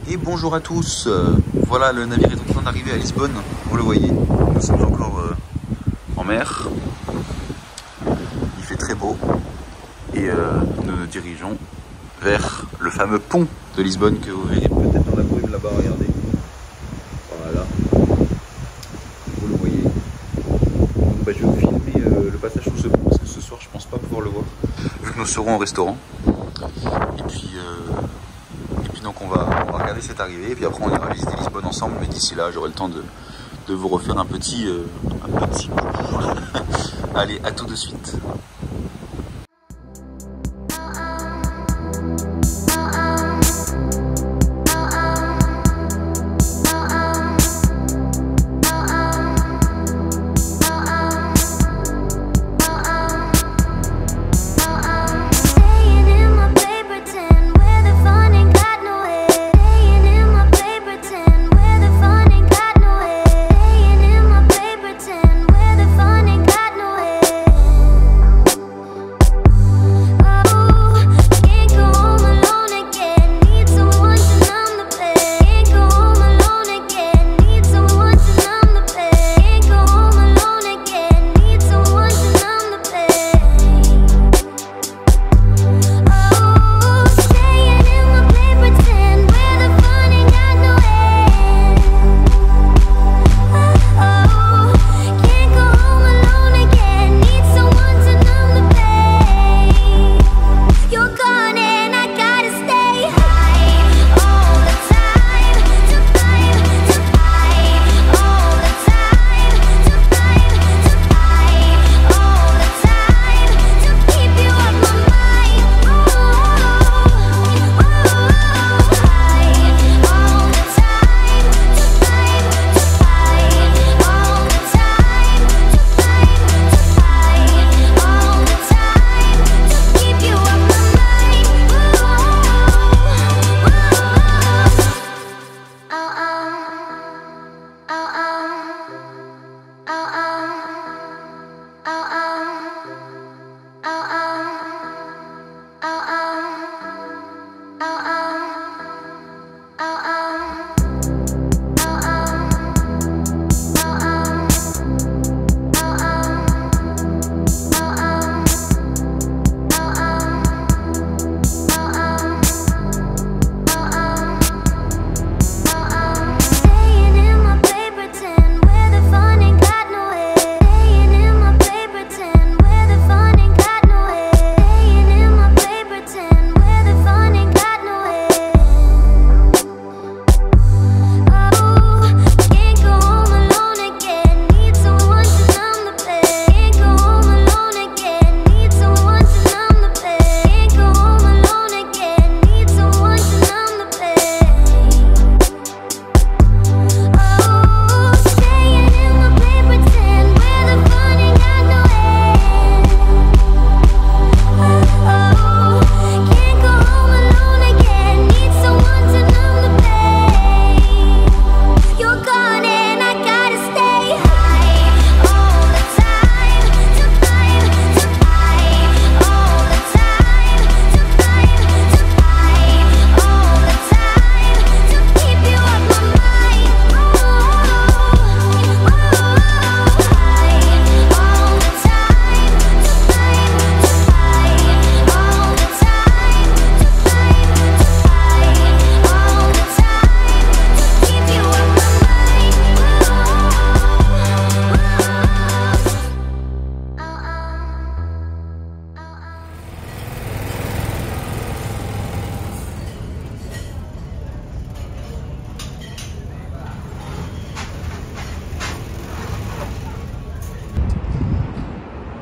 Et bonjour à tous, voilà, le navire est en train d'arriver à Lisbonne, vous le voyez, nous sommes encore en mer, il fait très beau et nous nous dirigeons vers le fameux pont de Lisbonne que vous verrez peut-être dans la brume là-bas, regardez, voilà, vous le voyez. Donc, je vais vous filmer le passage sous ce pont parce que ce soir je pense pas pouvoir le voir, vu que nous serons au restaurant, et puis donc on va regarder cette arrivée et puis après on ira visiter Lisbonne ensemble, mais d'ici là j'aurai le temps de vous refaire un petit allez, à tout de suite.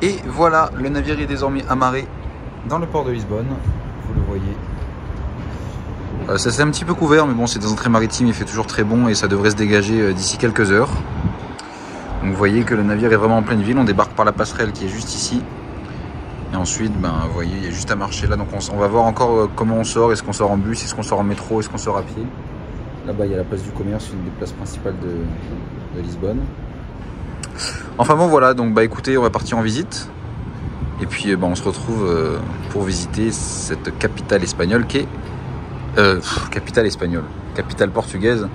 Et voilà, le navire est désormais amarré dans le port de Lisbonne, vous le voyez. Ça c'est un petit peu couvert, mais bon, c'est des entrées maritimes, il fait toujours très bon et ça devrait se dégager d'ici quelques heures. Donc vous voyez que le navire est vraiment en pleine ville, on débarque par la passerelle qui est juste ici. Et ensuite, ben, vous voyez, il y a juste à marcher là. Donc on va voir encore comment on sort. Est-ce qu'on sort en bus, est-ce qu'on sort en métro, est-ce qu'on sort à pied. Là-bas, il y a la place du commerce, une des places principales de Lisbonne. Enfin bon, voilà. Donc bah écoutez, on va partir en visite. Et puis ben, on se retrouve pour visiter cette capitale espagnole qui est... capitale portugaise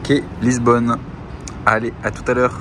qui est Lisbonne. Allez, à tout à l'heure.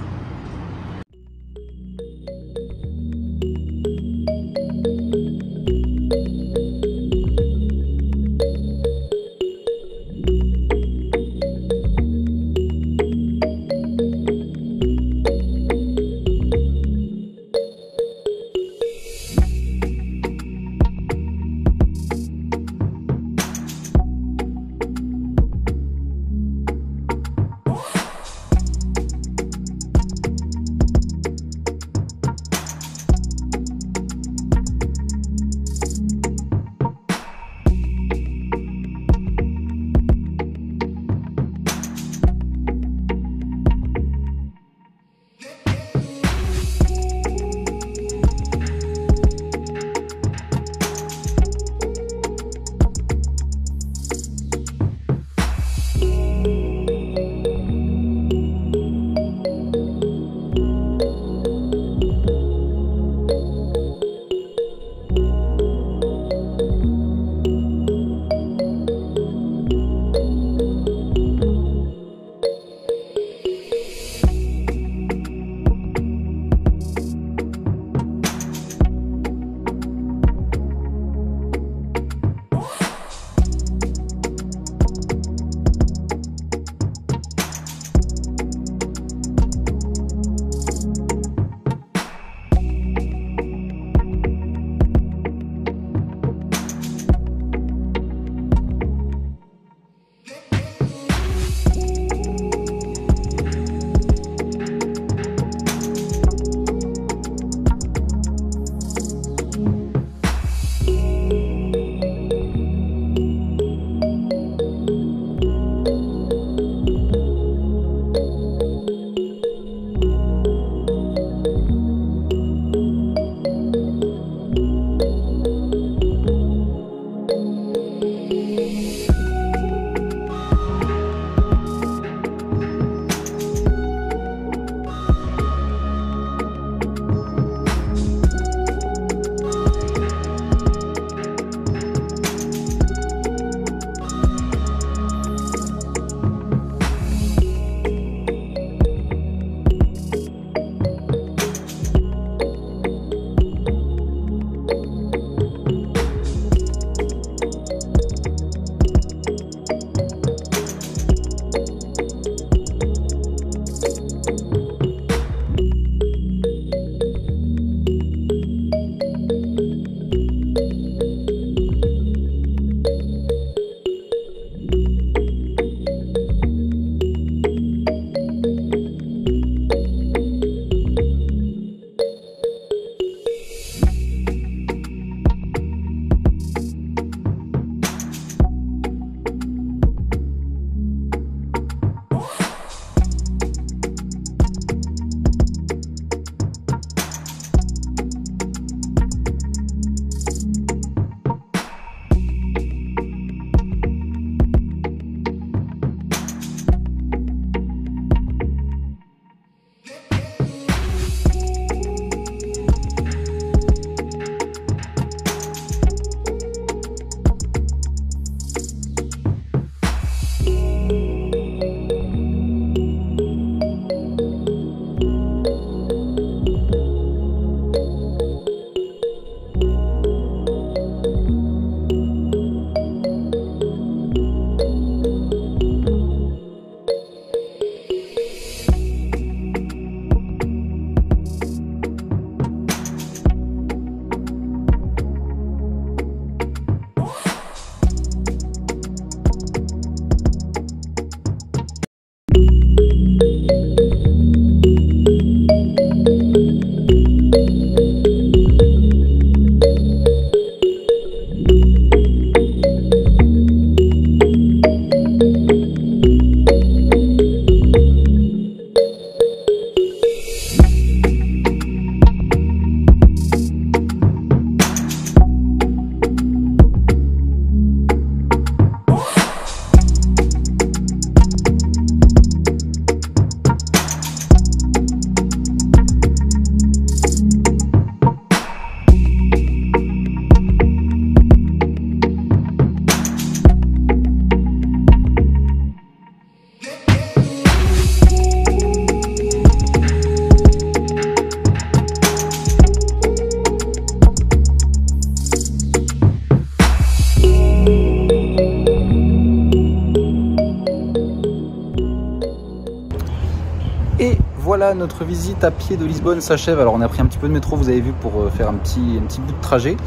voilà, notre visite à pied de Lisbonne s'achève. Alors on a pris un petit peu de métro, vous avez vu, pour faire un petit bout de trajet.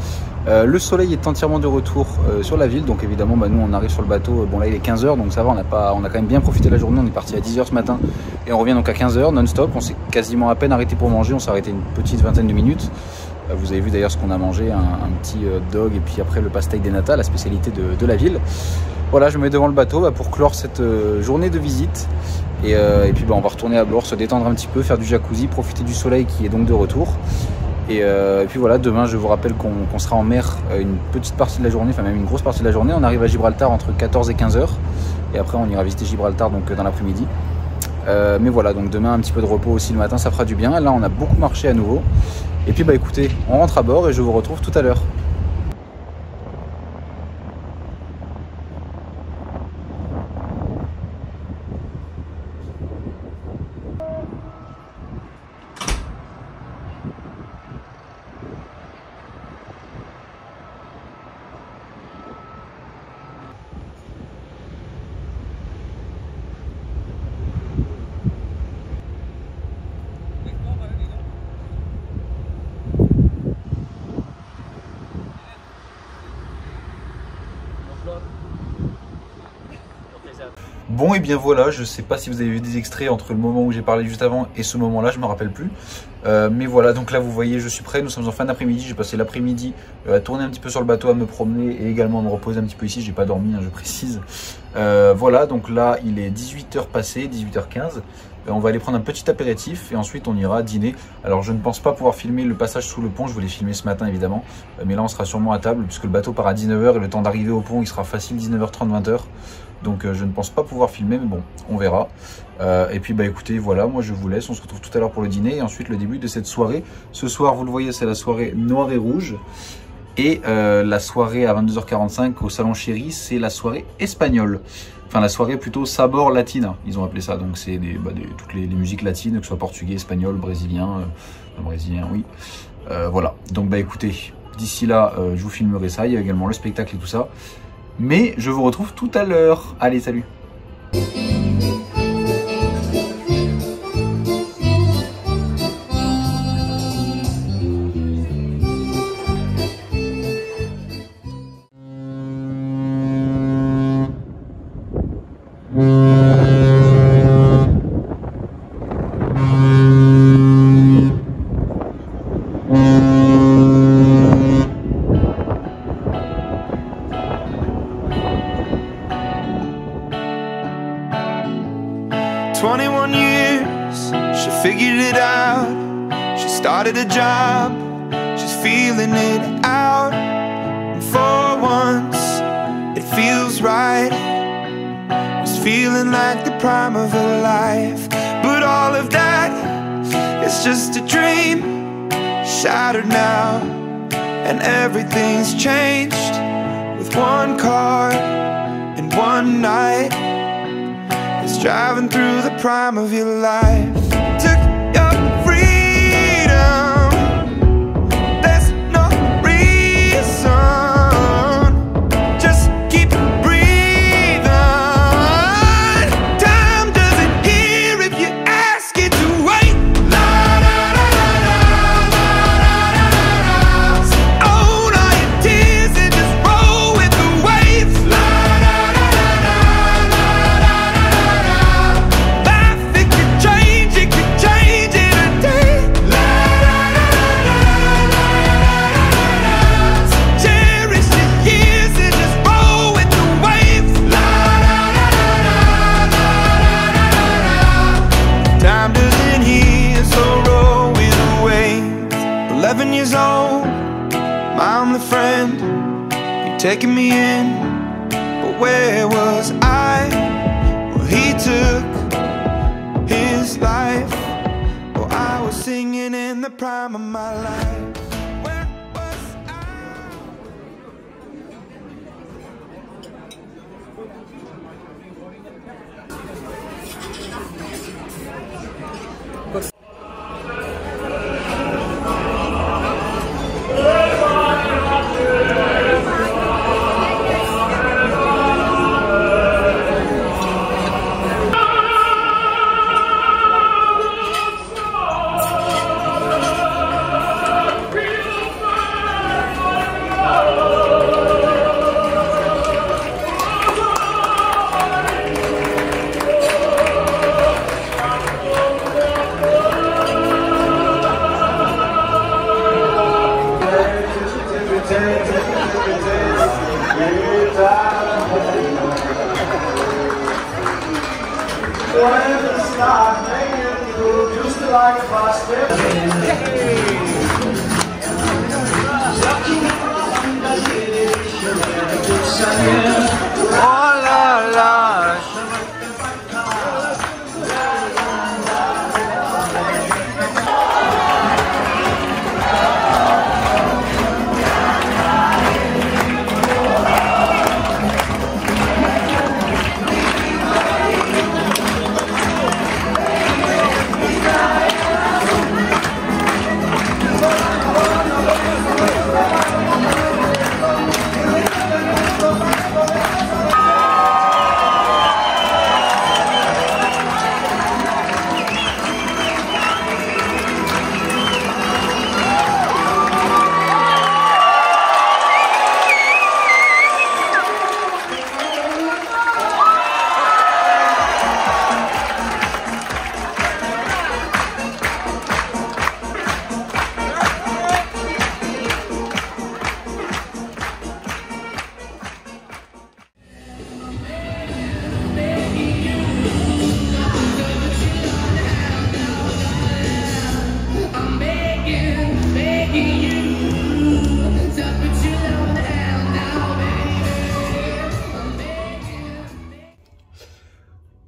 Le soleil est entièrement de retour sur la ville, donc évidemment nous on arrive sur le bateau, bon là il est 15 h, donc ça va, on a quand même bien profité de la journée. On est parti à 10 h ce matin et on revient donc à 15 h non-stop. On s'est quasiment à peine arrêté pour manger, on s'est arrêté une petite vingtaine de minutes. Vous avez vu d'ailleurs ce qu'on a mangé, un petit dog et puis après le pastel des nata, la spécialité de la ville. Voilà, je me mets devant le bateau pour clore cette journée de visite. Et puis on va retourner à bord, se détendre un petit peu, faire du jacuzzi, profiter du soleil qui est donc de retour. Et puis voilà, demain je vous rappelle qu'on sera en mer une petite partie de la journée, enfin même une grosse partie de la journée. On arrive à Gibraltar entre 14 et 15 h. Et après on ira visiter Gibraltar donc dans l'après-midi. Mais voilà, donc demain un petit peu de repos aussi le matin, ça fera du bien. Là on a beaucoup marché à nouveau. Et puis écoutez, on rentre à bord et je vous retrouve tout à l'heure. Bon et bien voilà, je sais pas si vous avez vu des extraits entre le moment où j'ai parlé juste avant et ce moment là, je me rappelle plus. Mais voilà, donc là vous voyez, je suis prêt, nous sommes en fin d'après-midi, j'ai passé l'après-midi à tourner un petit peu sur le bateau, à me promener et également à me reposer un petit peu ici, j'ai pas dormi, je précise. Voilà, donc là il est 18 h passé, 18 h 15. On va aller prendre un petit apéritif et ensuite on ira dîner. Alors je ne pense pas pouvoir filmer le passage sous le pont, je voulais filmer ce matin évidemment. Mais là on sera sûrement à table puisque le bateau part à 19 h et le temps d'arriver au pont il sera facile 19 h 30, 20 h. Donc je ne pense pas pouvoir filmer, mais bon, on verra. Et puis écoutez, voilà, moi je vous laisse, on se retrouve tout à l'heure pour le dîner et ensuite le début de cette soirée. Ce soir, vous le voyez, c'est la soirée noire et rouge. Et la soirée à 22 h 45 au Salon Chéri, c'est la soirée espagnole. Enfin la soirée plutôt Sabor Latina, ils ont appelé ça. Donc c'est toutes les musiques latines, que ce soit portugais, espagnol, brésilien, oui. Voilà, donc écoutez, d'ici là, je vous filmerai ça, il y a également le spectacle et tout ça. Mais je vous retrouve tout à l'heure. Allez, salut! 21 years, she figured it out. She started a job, she's feeling it out. And for once, it feels right. It's feeling like the prime of her life. But all of that is just a dream, shattered now. And everything's changed with one car and one night. It's driving through the prime of your life. Took your freedom, there's no reason. Just keep breathing. Time doesn't hear if you ask it to wait. La la la la la la la la. Own all your tears and just roll with the waves. La la la la la la la. Life, it could change it in a day. La la la la la la. Cherish the years and just roll with the waves. La la la la la. Time doesn't heal, so roll with the waves. 11 years old, I'm the friend. You're taking me in, but where was I? Well, he took his life. Well, I was singing in the prime of my life. Where was I? Oh là là.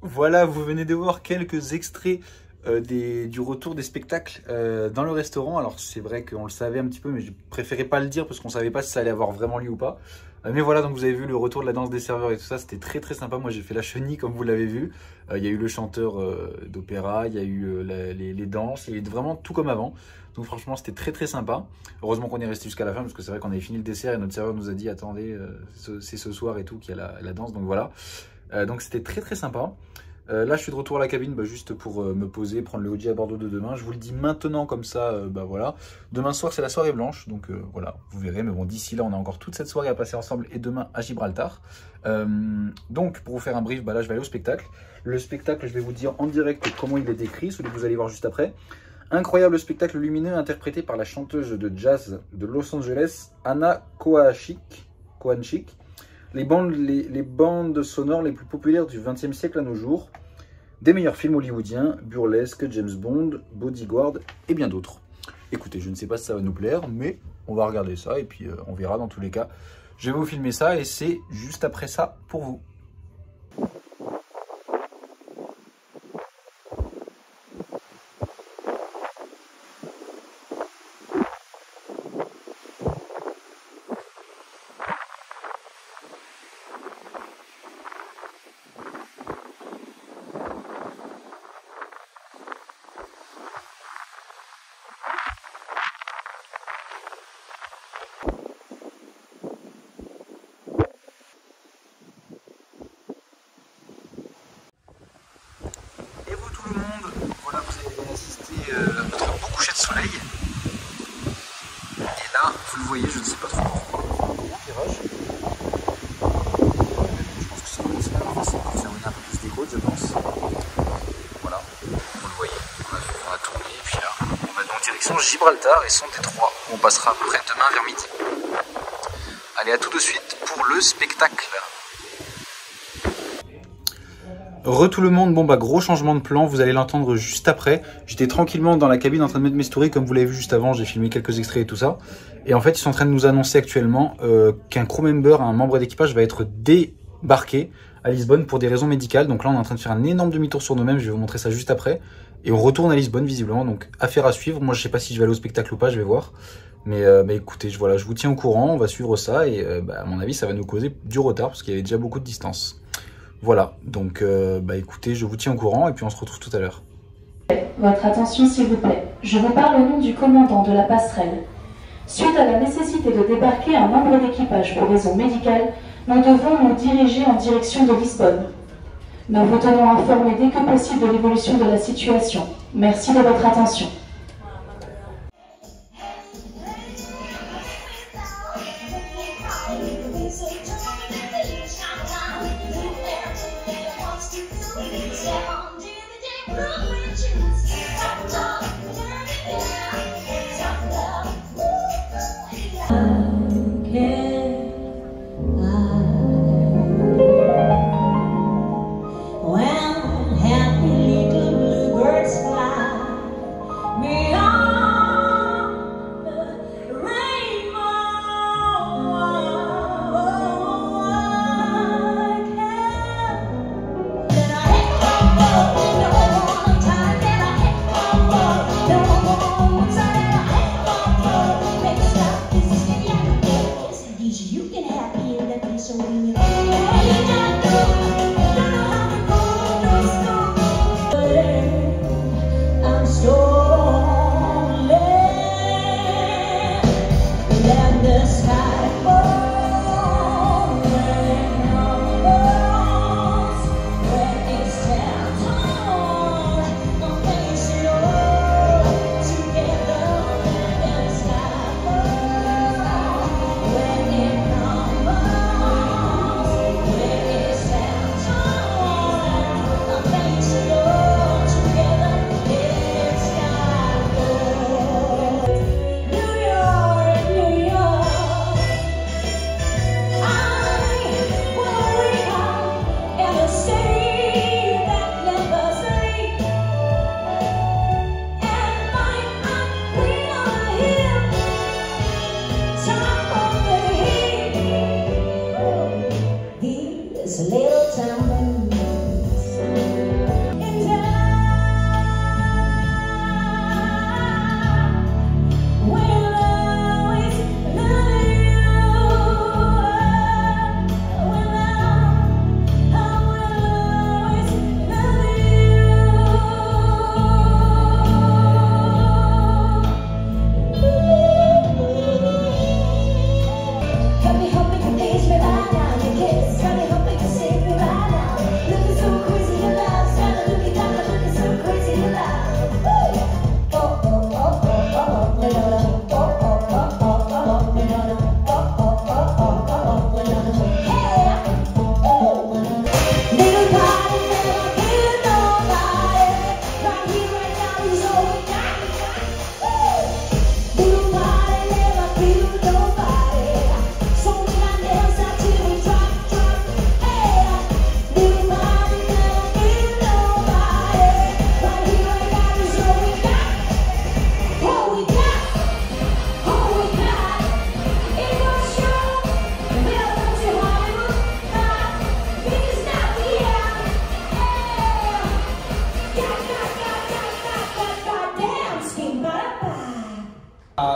Voilà, vous venez de voir quelques extraits du retour des spectacles dans le restaurant. Alors c'est vrai qu'on le savait un petit peu, mais je préférais pas le dire parce qu'on savait pas si ça allait avoir vraiment lieu ou pas. Mais voilà, donc vous avez vu le retour de la danse des serveurs et tout ça, c'était très très sympa. Moi j'ai fait la chenille comme vous l'avez vu. Il y a eu le chanteur d'opéra, il y a eu les danses, il y a eu vraiment tout comme avant. Donc franchement c'était très très sympa. Heureusement qu'on est resté jusqu'à la fin parce que c'est vrai qu'on avait fini le dessert et notre serveur nous a dit attendez, c'est ce soir et tout qu'il y a la danse. Donc voilà, donc c'était très très sympa. Là je suis de retour à la cabine juste pour me poser, prendre le Audi à Bordeaux de demain. Je vous le dis maintenant comme ça, voilà. Demain soir c'est la soirée blanche, donc voilà, vous verrez. Mais bon, d'ici là on a encore toute cette soirée à passer ensemble et demain à Gibraltar. Donc pour vous faire un brief, là je vais aller au spectacle. Le spectacle, je vais vous dire en direct comment il est décrit, celui que vous allez voir juste après. Incroyable spectacle lumineux interprété par la chanteuse de jazz de Los Angeles, Anna Kohanchik. Les bandes sonores les plus populaires du XXe siècle à nos jours, des meilleurs films hollywoodiens, Burlesque, James Bond, Bodyguard et bien d'autres. Écoutez, je ne sais pas si ça va nous plaire, mais on va regarder ça et puis on verra dans tous les cas. Je vais vous filmer ça et c'est juste après ça pour vous. Notre beau coucher de soleil. Et là, vous le voyez, je ne sais pas trop pourquoi, c'est un gros virage. Je pense que c'est pour faire venir un peu plus des côtes, je pense. Voilà, vous le voyez, on a tourné, et puis là, on va en direction Gibraltar et son détroit, où on passera à peu près demain vers midi. Allez, à tout de suite pour le spectacle. Tout le monde, bon gros changement de plan, vous allez l'entendre juste après. J'étais tranquillement dans la cabine en train de mettre mes stories, comme vous l'avez vu juste avant, j'ai filmé quelques extraits et tout ça. Et en fait, ils sont en train de nous annoncer actuellement qu'un crew member, un membre d'équipage, va être débarqué à Lisbonne pour des raisons médicales. Donc là, on est en train de faire un énorme demi-tour sur nous-mêmes, je vais vous montrer ça juste après. Et on retourne à Lisbonne, visiblement, donc affaire à suivre. Moi, je sais pas si je vais aller au spectacle ou pas, je vais voir. Mais écoutez, voilà, je vous tiens au courant, on va suivre ça. Et à mon avis, ça va nous causer du retard, parce qu'il y avait déjà beaucoup de distance. Voilà, donc écoutez, je vous tiens au courant et puis on se retrouve tout à l'heure. Votre attention s'il vous plaît. Je vous parle au nom du commandant de la passerelle. Suite à la nécessité de débarquer un membre d'équipage pour raison médicale, nous devons nous diriger en direction de Lisbonne. Nous vous tenons informés dès que possible de l'évolution de la situation. Merci de votre attention. When happy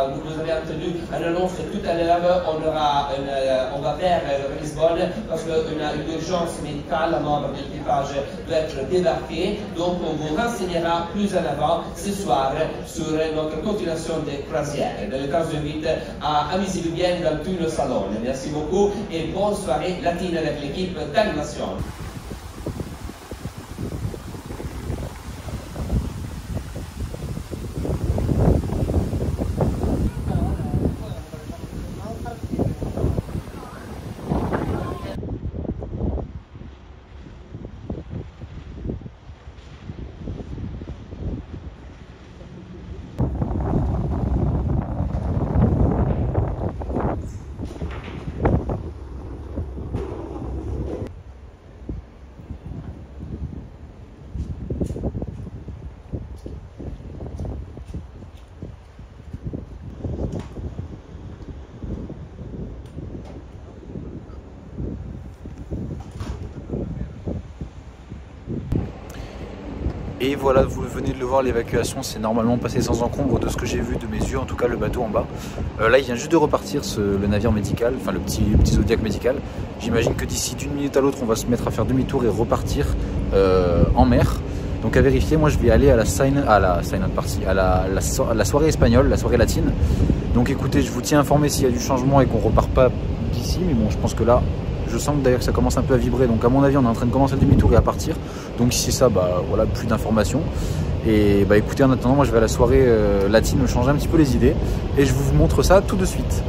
Vous avez entendu une annonce tout à l'heure, on va vers Lisbonne parce qu'une urgence médicale, un membre de l'équipage doit être débarqué. Donc on vous renseignera plus en avant ce soir sur notre continuation des croisières. Dans le cas, je vous invite à amuser bien dans tout le salon. Merci beaucoup et bonne soirée latine avec l'équipe d'animation. Et voilà, vous venez de le voir, l'évacuation s'est normalement passée sans encombre de ce que j'ai vu de mes yeux, en tout cas le bateau en bas. Là il vient juste de repartir le navire médical, enfin le petit Zodiac médical. J'imagine que d'ici d'une minute à l'autre on va se mettre à faire demi-tour et repartir en mer. Donc à vérifier, moi je vais aller à la soirée espagnole, la soirée latine. Donc écoutez, je vous tiens informé s'il y a du changement et qu'on repart pas d'ici, mais bon je pense que là, je sens que d'ailleurs ça commence un peu à vibrer, donc à mon avis on est en train de commencer le demi-tour et à partir. Donc si c'est ça, bah voilà, plus d'informations. Et bah écoutez, en attendant, moi je vais à la soirée latine me changer un petit peu les idées et je vous montre ça tout de suite.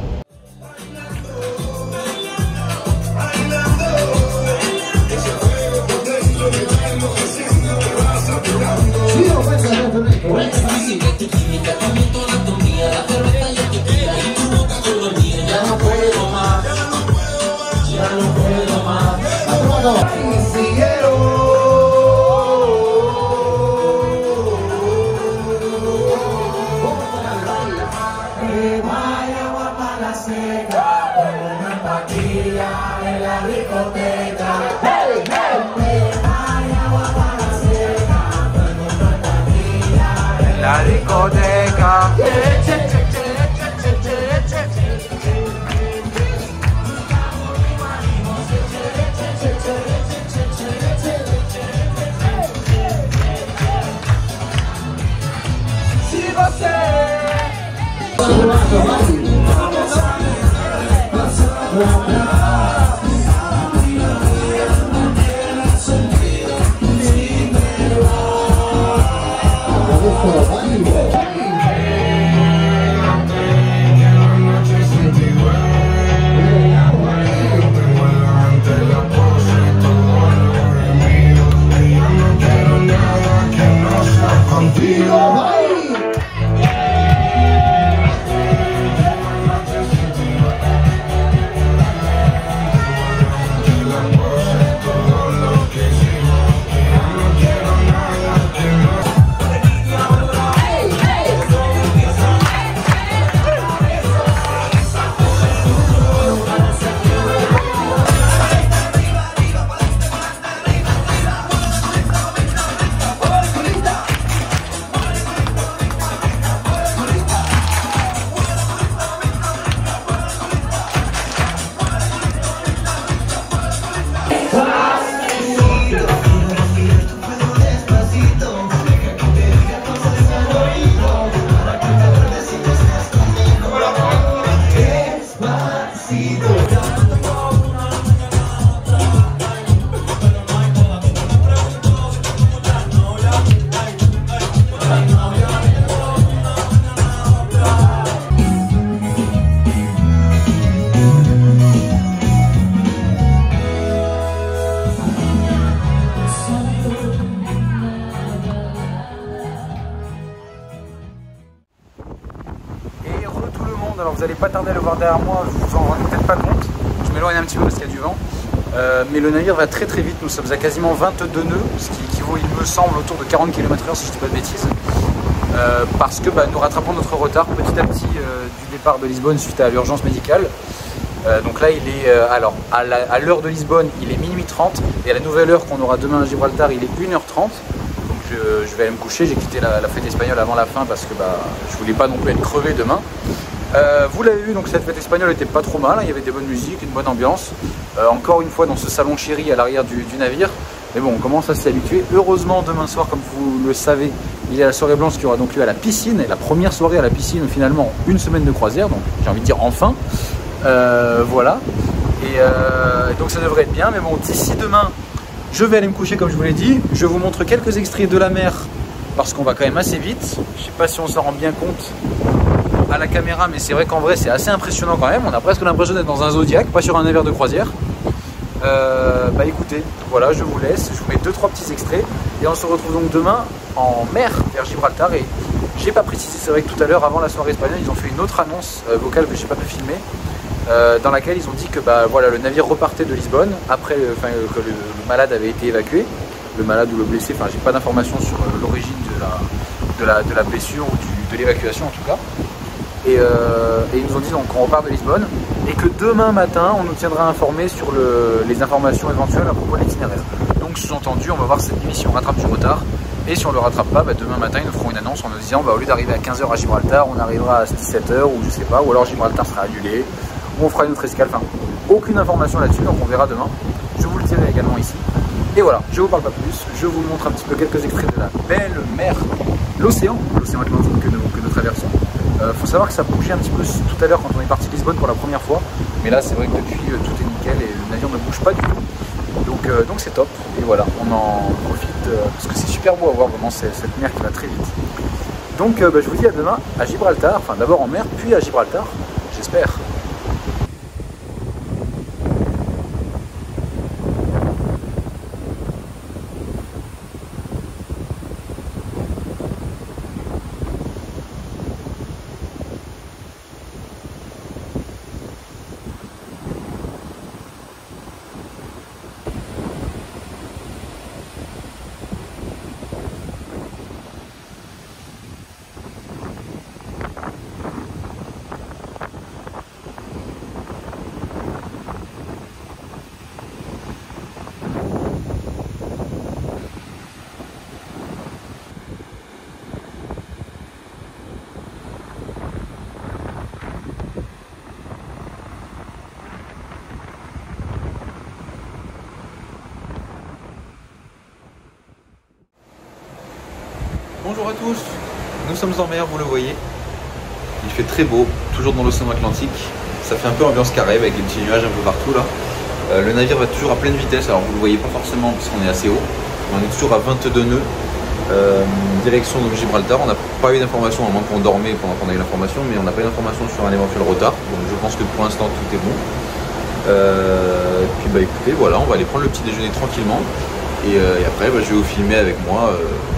La discoteca. Se você Vai, vous n'allez pas tarder à le voir derrière moi, vous vous en rendez peut-être pas compte. Je m'éloigne un petit peu parce qu'il y a du vent. Mais le navire va très très vite, nous sommes à quasiment 22 nœuds, ce qui équivaut, il me semble, autour de 40 km/h si je ne dis pas de bêtises. Parce que nous rattrapons notre retard petit à petit du départ de Lisbonne suite à l'urgence médicale. Donc là il est, alors à l'heure de Lisbonne il est minuit 30 et à la nouvelle heure qu'on aura demain à Gibraltar il est 1h30. Donc je vais aller me coucher, j'ai quitté la fête espagnole avant la fin parce que je voulais pas non plus être crevé demain. Vous l'avez vu, donc cette fête espagnole était pas trop mal, hein, il y avait des bonnes musiques, une bonne ambiance. Encore une fois dans ce salon chéri à l'arrière du navire. Mais bon, on commence à s'y habituer. Heureusement, demain soir, comme vous le savez, il y a la soirée blanche qui aura donc lieu à la piscine. Et la première soirée à la piscine, finalement, une semaine de croisière. Donc j'ai envie de dire enfin. Voilà. Et donc ça devrait être bien. Mais bon, d'ici demain, je vais aller me coucher comme je vous l'ai dit. Je vous montre quelques extraits de la mer parce qu'on va quand même assez vite. Je sais pas si on s'en rend bien compte à la caméra, mais c'est vrai qu'en vrai, c'est assez impressionnant quand même. On a presque l'impression d'être dans un Zodiac, pas sur un navire de croisière. Écoutez, voilà, je vous laisse, je vous mets 2-3 petits extraits et on se retrouve donc demain en mer vers Gibraltar. Et j'ai pas précisé, c'est vrai que tout à l'heure avant la soirée espagnole ils ont fait une autre annonce vocale que j'ai pas pu filmer, dans laquelle ils ont dit que voilà, le navire repartait de Lisbonne après que le malade avait été évacué, le malade ou le blessé, enfin j'ai pas d'informations sur l'origine de la blessure ou de l'évacuation en tout cas. Et ils nous ont dit donc qu'on repart de Lisbonne et que demain matin on nous tiendra informés sur les informations éventuelles à propos de l'itinéraire. Donc sous-entendu, on va voir cette émission rattrape du retard et si on le rattrape pas, demain matin ils nous feront une annonce en nous disant au lieu d'arriver à 15 h à Gibraltar, on arrivera à 17 h ou je sais pas, ou alors Gibraltar sera annulé, ou on fera une autre escale, enfin aucune information là-dessus, donc on verra demain. Je vous le dirai également ici. Et voilà, je vous parle pas plus, je vous montre un petit peu quelques extraits de la belle mer, l'océan Atlantique que nous traversons. Faut savoir que ça bougeait un petit peu tout à l'heure quand on est parti de Lisbonne pour la première fois, mais là c'est vrai que depuis tout est nickel et le navire ne bouge pas du tout, donc c'est top. Et voilà, on en profite parce que c'est super beau à voir vraiment cette mer qui va très vite. Donc je vous dis à demain à Gibraltar, enfin d'abord en mer puis à Gibraltar, j'espère. Bonjour à tous, nous sommes en mer, vous le voyez. Il fait très beau, toujours dans l'océan Atlantique. Ça fait un peu ambiance Caraïbe avec les petits nuages un peu partout là. Le navire va toujours à pleine vitesse, alors vous le voyez pas forcément puisqu'on est assez haut. On est toujours à 22 nœuds, direction de Gibraltar. On n'a pas eu d'informations, à moins qu'on dormait pendant qu'on a eu l'information, mais on n'a pas eu d'informations sur un éventuel retard. Donc je pense que pour l'instant tout est bon. Puis écoutez, voilà, on va aller prendre le petit déjeuner tranquillement. Et après, je vais vous filmer avec moi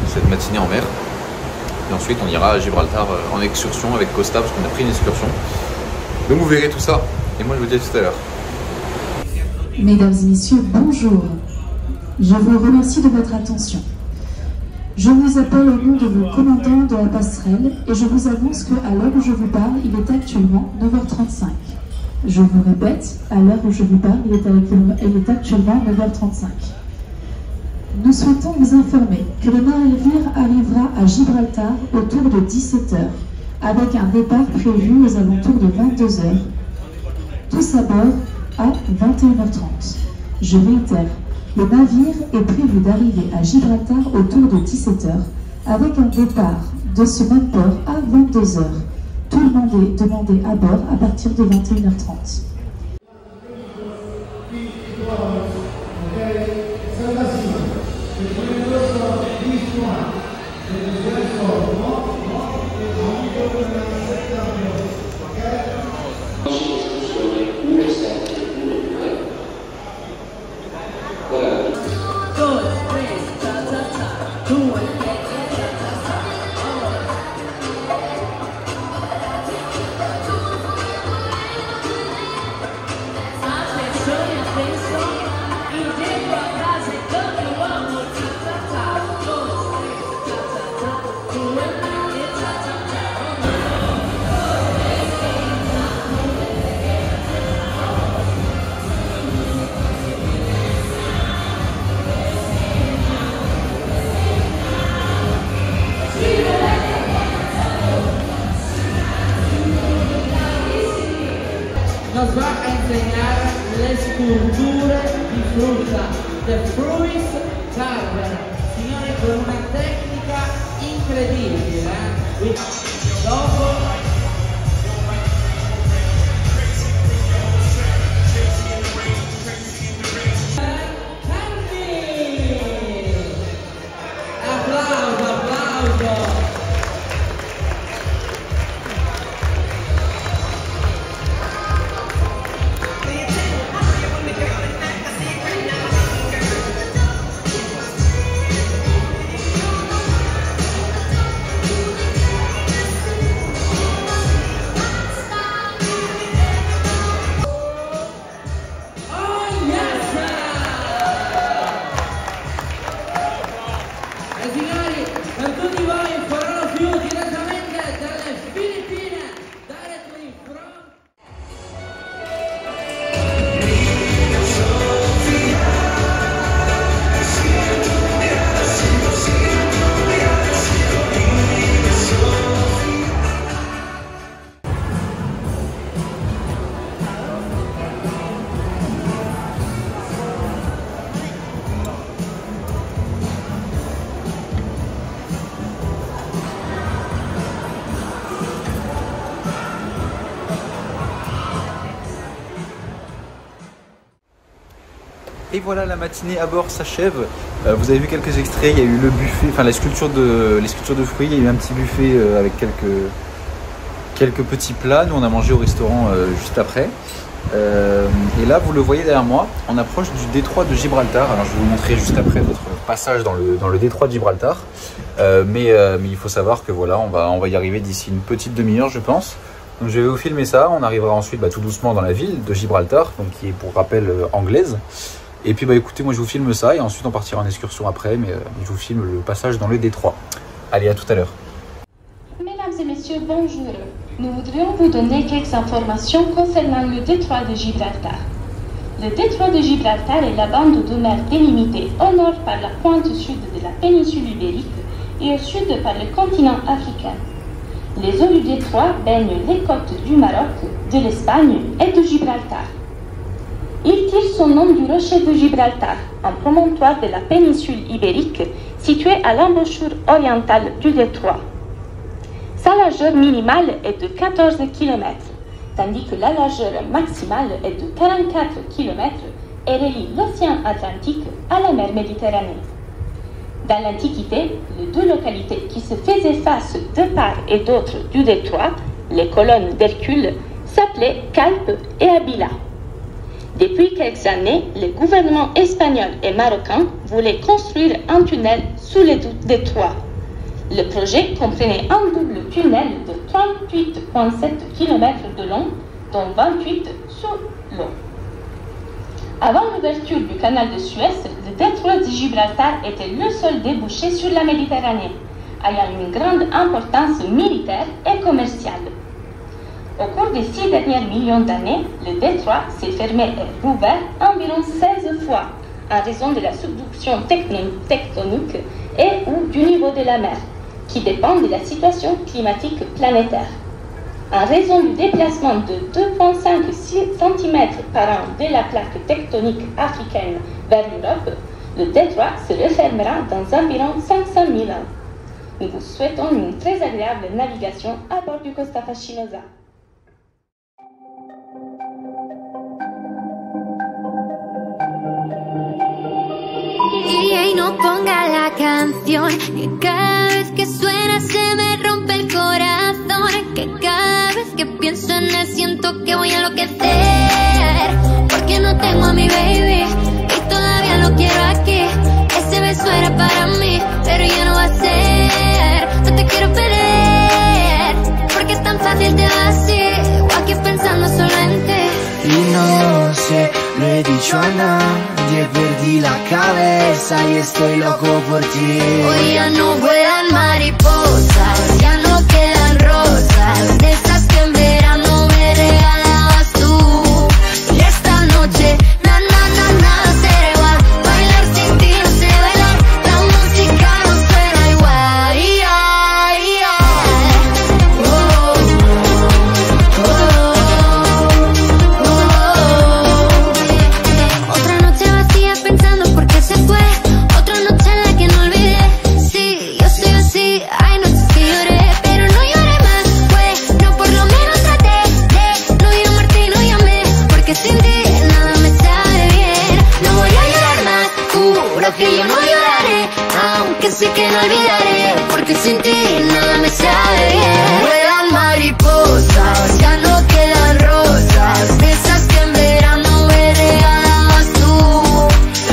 cette matinée en mer. Et ensuite, on ira à Gibraltar en excursion avec Costa parce qu'on a pris une excursion. Donc vous verrez tout ça. Et moi, je vous dis à tout à l'heure. Mesdames et messieurs, bonjour. Je vous remercie de votre attention. Je vous appelle au nom de vos commandants de la passerelle et je vous annonce qu'à l'heure où je vous parle, il est actuellement 9h35. Je vous répète, à l'heure où je vous parle, il est actuellement 9h35. Nous souhaitons vous informer que le navire arrivera à Gibraltar autour de 17 h, avec un départ prévu aux alentours de 22 h. Tous à bord à 21 h 30. Je réitère, le navire est prévu d'arriver à Gibraltar autour de 17 h, avec un départ de ce même port à 22 h. Tout le monde est demandé à bord à partir de 21 h 30. incredibile, dopo Et voilà, la matinée à bord s'achève. Vous avez vu quelques extraits, il y a eu le buffet, enfin les sculptures de fruits, il y a eu un petit buffet avec quelques petits plats. Nous on a mangé au restaurant juste après. Et là vous le voyez derrière moi, on approche du détroit de Gibraltar. Alors je vais vous montrer juste après notre passage dans le détroit de Gibraltar. Mais il faut savoir que voilà, on va y arriver d'ici une petite demi-heure je pense. Donc je vais vous filmer ça, on arrivera ensuite tout doucement dans la ville de Gibraltar, donc qui est pour rappel anglaise. Et puis écoutez, moi je vous filme ça et ensuite on partira en excursion après, mais je vous filme le passage dans le détroit. Allez, à tout à l'heure. Mesdames et messieurs, bonjour. Nous voudrions vous donner quelques informations concernant le détroit de Gibraltar. Le détroit de Gibraltar est la bande de mer délimitée au nord par la pointe sud de la péninsule ibérique et au sud par le continent africain. Les eaux du détroit baignent les côtes du Maroc, de l'Espagne et de Gibraltar. Il tire son nom du rocher de Gibraltar, un promontoire de la péninsule ibérique situé à l'embouchure orientale du détroit. Sa largeur minimale est de 14 km, tandis que la largeur maximale est de 44 km et relie l'océan Atlantique à la mer Méditerranée. Dans l'Antiquité, les deux localités qui se faisaient face de part et d'autre du détroit, les colonnes d'Hercule, s'appelaient Calpe et Abila. Depuis quelques années, les gouvernements espagnols et marocains voulaient construire un tunnel sous le détroit. Le projet comprenait un double tunnel de 38,7 km de long, dont 28 sous l'eau. Avant l'ouverture du canal de Suez, le détroit de Gibraltar était le seul débouché sur la Méditerranée, ayant une grande importance militaire et commerciale. Au cours des 6 derniers millions d'années, le détroit s'est fermé et rouvert environ 16 fois en raison de la subduction tectonique et ou du niveau de la mer, qui dépend de la situation climatique planétaire. En raison du déplacement de 2,5 cm par an de la plaque tectonique africaine vers l'Europe, le détroit se refermera dans environ 500 000 ans. Nous vous souhaitons une très agréable navigation à bord du Costa Fascinosa. DJ no ponga la canción, que cada vez que suena se me rompe el corazón, que cada vez que pienso en él siento que voy a enloquecer, porque no tengo a mi baby y todavía lo quiero aquí. Ese beso era para mí, pero ya no va a ser. No te quiero perder, porque es tan fácil te va así, o aquí pensando solo en ti. Y no sé, lo he dicho a nadie, perdí la cabeza y estoy loco por ti. Hoy ya no vuelan mariposas, ya no quedan rosas, de esas que en verano me regalabas tú. Y esta noche, nada será igual, bailar sin ti no sé bailar, la música no suena igual. Otra noche vacía pensando por qué se fue, otra noche en la que no olvidé. Sí, yo soy así, ay no juro que yo no lloraré, aunque sé que no olvidaré, porque sin ti nada me sabe bien. Vuelan mariposas, ya no quedan rosas, de esas que en verano me regalabas tú.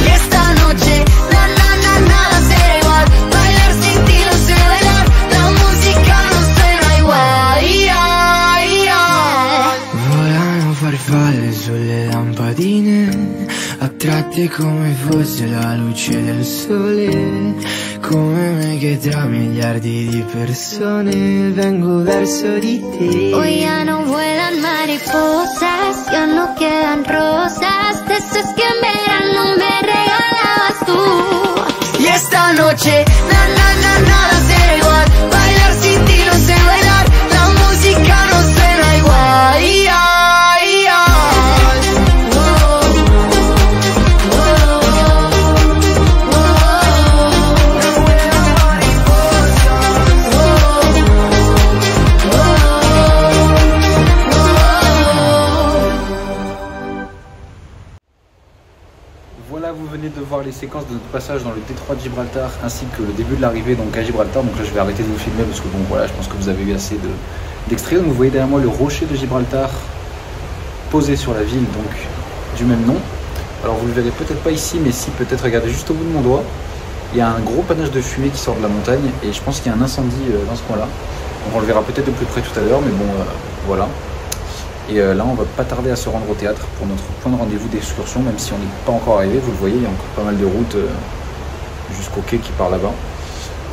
Y esta noche, nada será igual, bailar sin ti no sé bailar, la música no suena igual. Volano farfalle sulle lampadine, attratte come fosse la luce del sole, come me che tra miliardi di persone vengo verso di te. Hoy ya no vuelan mariposas, ya no quedan rosas, de esas que en verano me regalabas tú. Y esta noche, nada será igual, bailar sin ti no sé bailar, la música no suena igual. Voilà, vous venez de voir les séquences de notre passage dans le détroit de Gibraltar ainsi que le début de l'arrivée donc à Gibraltar. Donc là je vais arrêter de vous filmer parce que bon voilà, je pense que vous avez eu assez d'extraits. Donc vous voyez derrière moi le rocher de Gibraltar posé sur la ville donc du même nom. Alors vous le verrez peut-être pas ici, mais si, peut-être, regardez juste au bout de mon doigt. Il y a un gros panache de fumée qui sort de la montagne et je pense qu'il y a un incendie dans ce coin-là. Donc on le verra peut-être de plus près tout à l'heure, mais bon voilà. Et là, on va pas tarder à se rendre au théâtre pour notre point de rendez-vous d'excursion, même si on n'est pas encore arrivé. Vous le voyez, il y a encore pas mal de routes jusqu'au quai qui part là-bas.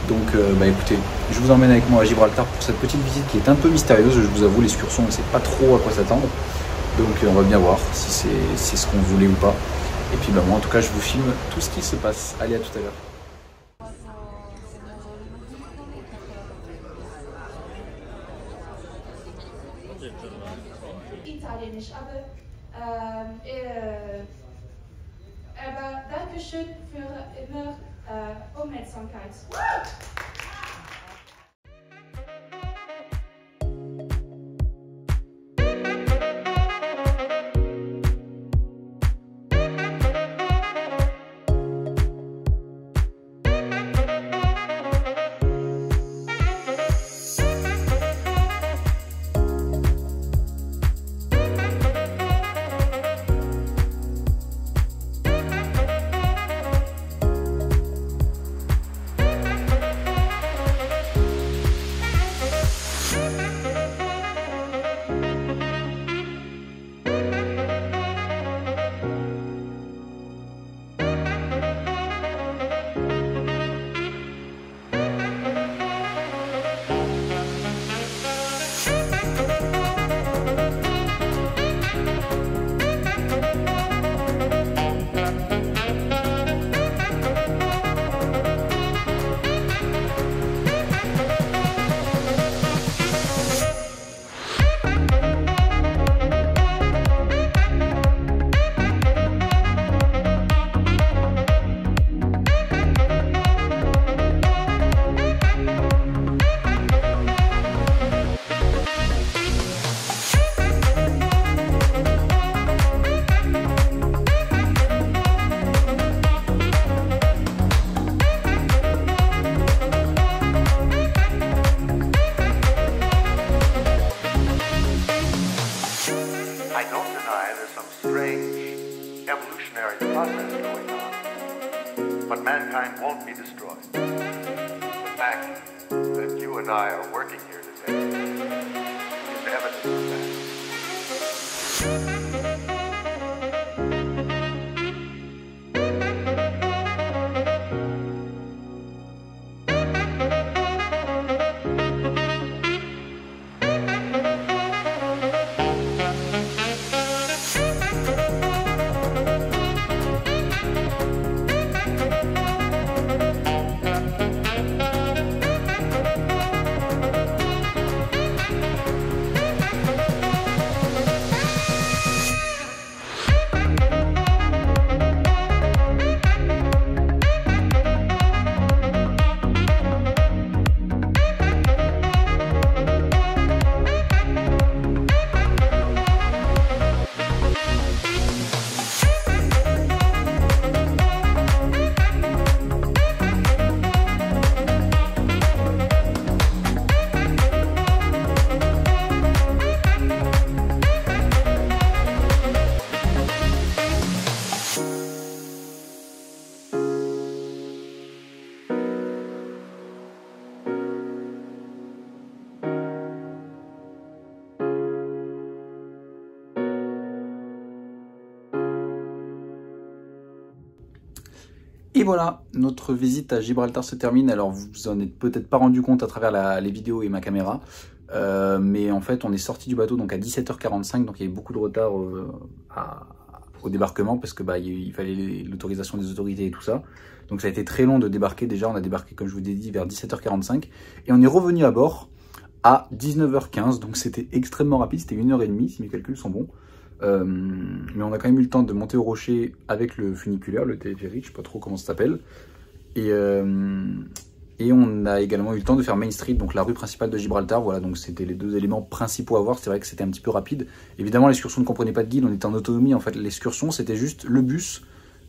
Donc, écoutez, je vous emmène avec moi à Gibraltar pour cette petite visite qui est un peu mystérieuse. Je vous avoue, l'excursion, on ne sait pas trop à quoi s'attendre. Donc, on va bien voir si c'est ce qu'on voulait ou pas. Et puis, moi, en tout cas, je vous filme tout ce qui se passe. Allez, à tout à l'heure. Italienisch, aber Dankeschön für immer Aufmerksamkeit. But mankind won't be destroyed. The fact that you and I are working here today is evidence of that. voilà, notre visite à Gibraltar se termine. Alors vous vous en êtes peut-être pas rendu compte à travers les vidéos et ma caméra. Mais en fait on est sorti du bateau donc à 17h45, donc il y avait beaucoup de retard au débarquement parce que il fallait l'autorisation des autorités et tout ça. Donc ça a été très long de débarquer. Déjà on a débarqué, comme je vous l'ai dit, vers 17h45 et on est revenu à bord à 19h15, donc c'était extrêmement rapide, c'était 1h30 si mes calculs sont bons. Mais on a quand même eu le temps de monter au rocher avec le funiculaire, le téléphérique, je sais pas trop comment ça s'appelle. Et on a également eu le temps de faire Main Street, donc la rue principale de Gibraltar. Voilà, donc c'était les deux éléments principaux à voir. C'est vrai que c'était un petit peu rapide. Évidemment, l'excursion ne comprenait pas de guide, on était en autonomie. En fait, l'excursion, c'était juste le bus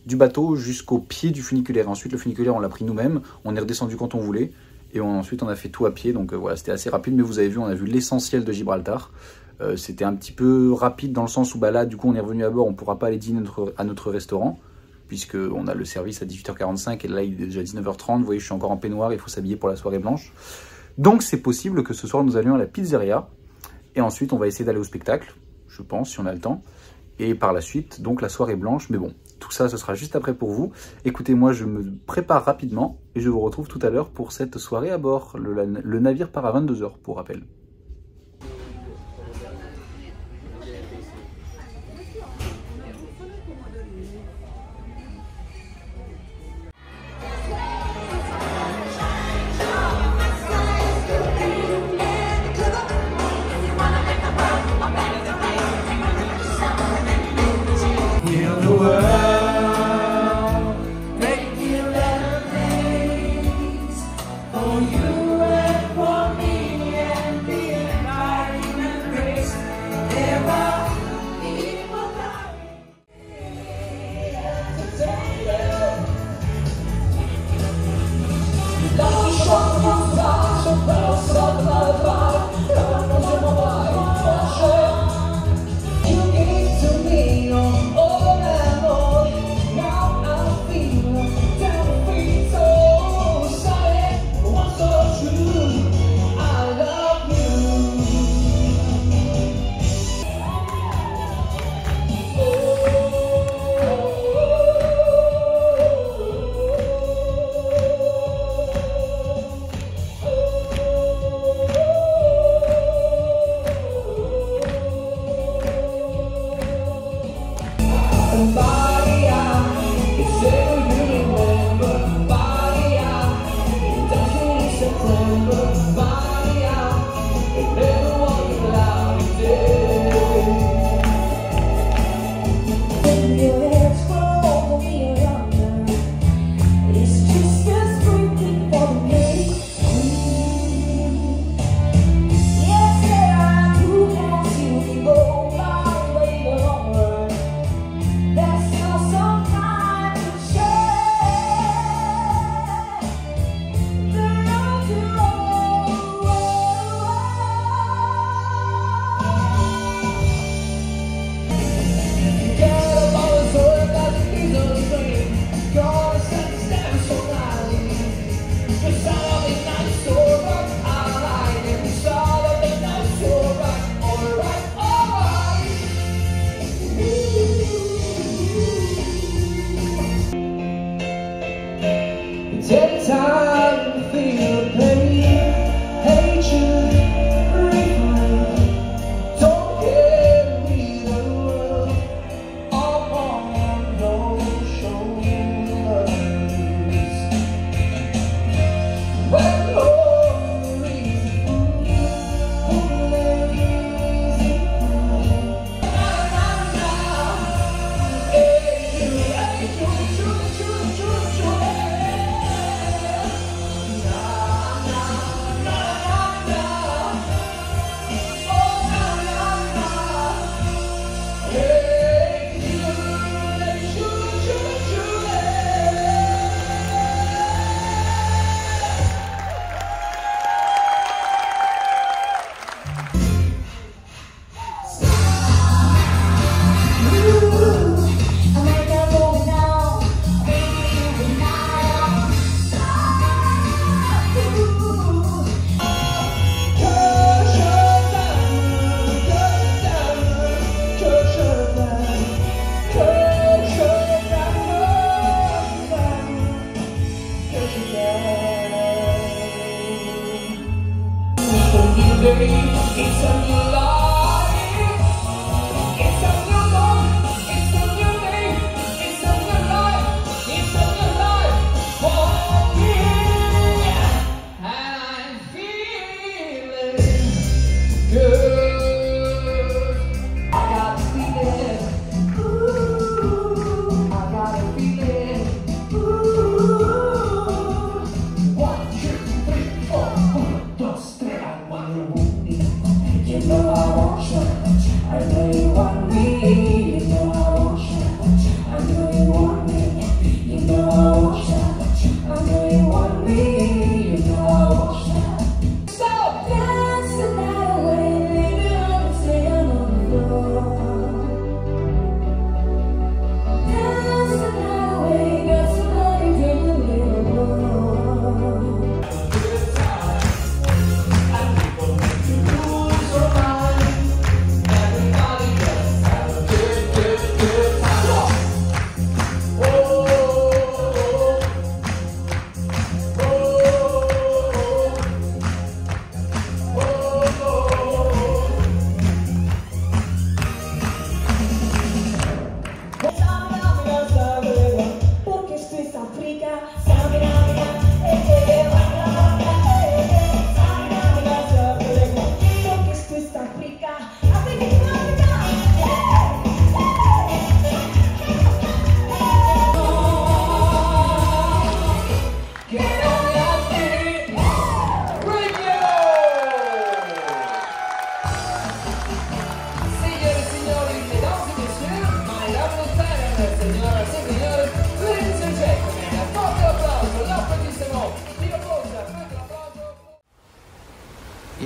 du bateau jusqu'au pied du funiculaire. Ensuite, le funiculaire, on l'a pris nous-mêmes. On est redescendu quand on voulait. Et ensuite, on a fait tout à pied. Donc voilà, c'était assez rapide. Mais vous avez vu, on a vu l'essentiel de Gibraltar. C'était un petit peu rapide dans le sens où là, du coup, on est revenu à bord. On ne pourra pas aller dîner à notre restaurant, puisqu'on a le service à 18h45 et là il est déjà 19h30, vous voyez je suis encore en peignoir, il faut s'habiller pour la soirée blanche. Donc c'est possible que ce soir nous allions à la pizzeria, et ensuite on va essayer d'aller au spectacle, je pense, si on a le temps, et par la suite donc la soirée blanche, mais bon, tout ça ce sera juste après pour vous. Écoutez, moi je me prépare rapidement, et je vous retrouve tout à l'heure pour cette soirée à bord. Le navire part à 22h pour rappel. For you and for me and the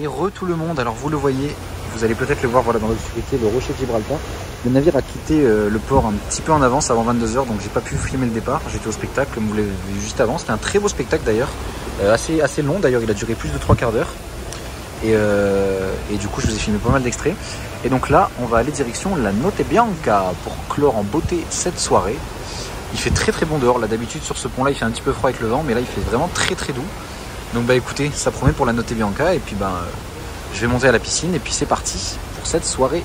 Et tout le monde, alors vous le voyez, vous allez peut-être le voir voilà, dans l'obscurité, le rocher de Gibraltar. Le navire a quitté le port un petit peu en avance avant 22 h, donc j'ai pas pu filmer le départ. J'étais au spectacle comme vous l'avez vu juste avant. C'était un très beau spectacle d'ailleurs, assez long d'ailleurs, il a duré plus de 3 quarts d'heure. Et du coup je vous ai filmé pas mal d'extraits. Et donc là on va aller direction la Notte Bianca pour clore en beauté cette soirée. Il fait très bon dehors, là d'habitude sur ce pont là il fait un petit peu froid avec le vent, mais là il fait vraiment très doux. Donc bah écoutez, ça promet pour la Notte Bianca, et puis je vais monter à la piscine et puis c'est parti pour cette soirée.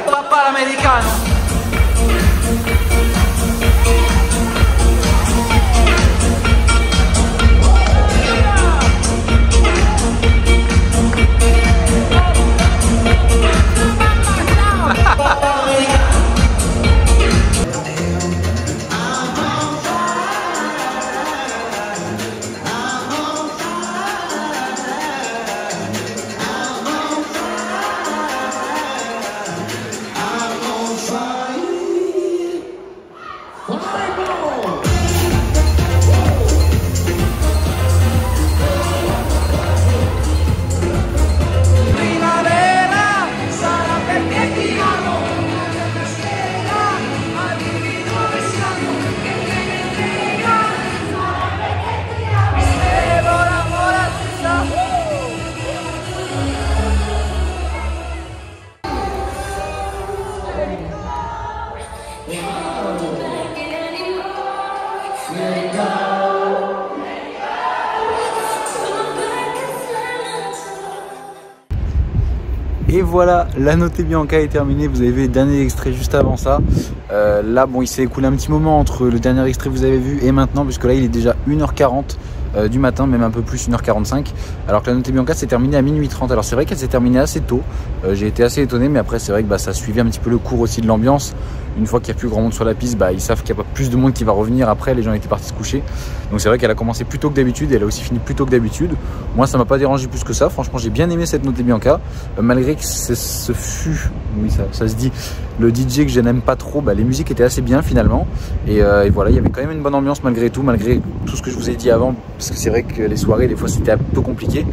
Papà l'americano. Et voilà, la Notte Bianca est terminée. Vous avez vu les derniers extraits juste avant ça. Là, bon, il s'est écoulé un petit moment entre le dernier extrait que vous avez vu et maintenant, puisque là, il est déjà 1h40 du matin, même un peu plus, 1h45. Alors que la Notte Bianca s'est terminée à minuit 30. Alors c'est vrai qu'elle s'est terminée assez tôt. J'ai été assez étonné, mais après, c'est vrai que ça suivait un petit peu le cours aussi de l'ambiance. Une fois qu'il n'y a plus grand monde sur la piste, ils savent qu'il n'y a pas plus de monde qui va revenir après. Les gens étaient partis se coucher. Donc c'est vrai qu'elle a commencé plus tôt que d'habitude et elle a aussi fini plus tôt que d'habitude. Moi, ça m'a pas dérangé plus que ça. Franchement, j'ai bien aimé cette Notte Bianca. Malgré que ce fut, oui, ça se dit, le DJ que je n'aime pas trop, les musiques étaient assez bien finalement. Et voilà, il y avait quand même une bonne ambiance malgré tout ce que je vous ai dit avant. Parce que c'est vrai que les soirées, des fois, c'était un peu compliqué.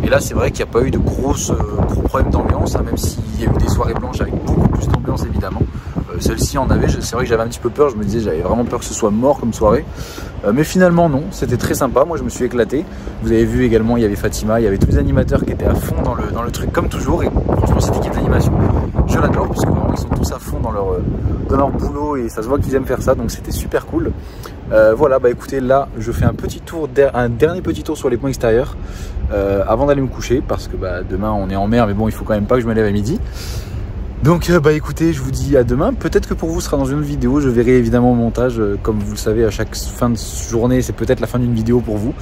Et là, c'est vrai qu'il n'y a pas eu de gros problèmes d'ambiance, même s'il y a eu des soirées blanches avec beaucoup plus d'ambiance évidemment. Celle-ci en avait, c'est vrai que j'avais un petit peu peur, je me disais j'avais vraiment peur que ce soit mort comme soirée, mais finalement non, c'était très sympa, moi je me suis éclaté. Vous avez vu également, il y avait Fatima, il y avait tous les animateurs qui étaient à fond dans le truc comme toujours, et franchement cette équipe d'animation, je l'adore puisque vraiment ils sont tous à fond dans leur boulot et ça se voit qu'ils aiment faire ça, donc c'était super cool. Voilà, écoutez, là je fais un dernier petit tour sur les ponts extérieurs avant d'aller me coucher, parce que demain on est en mer, mais bon, il faut quand même pas que je me lève à midi. Donc écoutez, je vous dis à demain. Peut-être que pour vous ce sera dans une autre vidéo. Je verrai évidemment au montage. Comme vous le savez, à chaque fin de journée, c'est peut-être la fin d'une vidéo pour vous.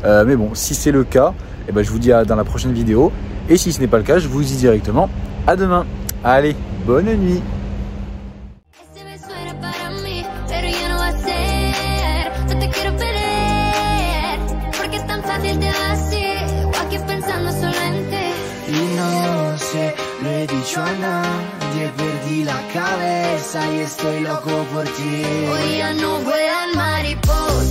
Mais bon, si c'est le cas, je vous dis dans la prochaine vidéo. Et si ce n'est pas le cas, je vous dis directement à demain. Allez, bonne nuit. Lo he dicho a nadie, perdí la cabeza y estoy loco por ti. Hoy ya no vuelan mariposas.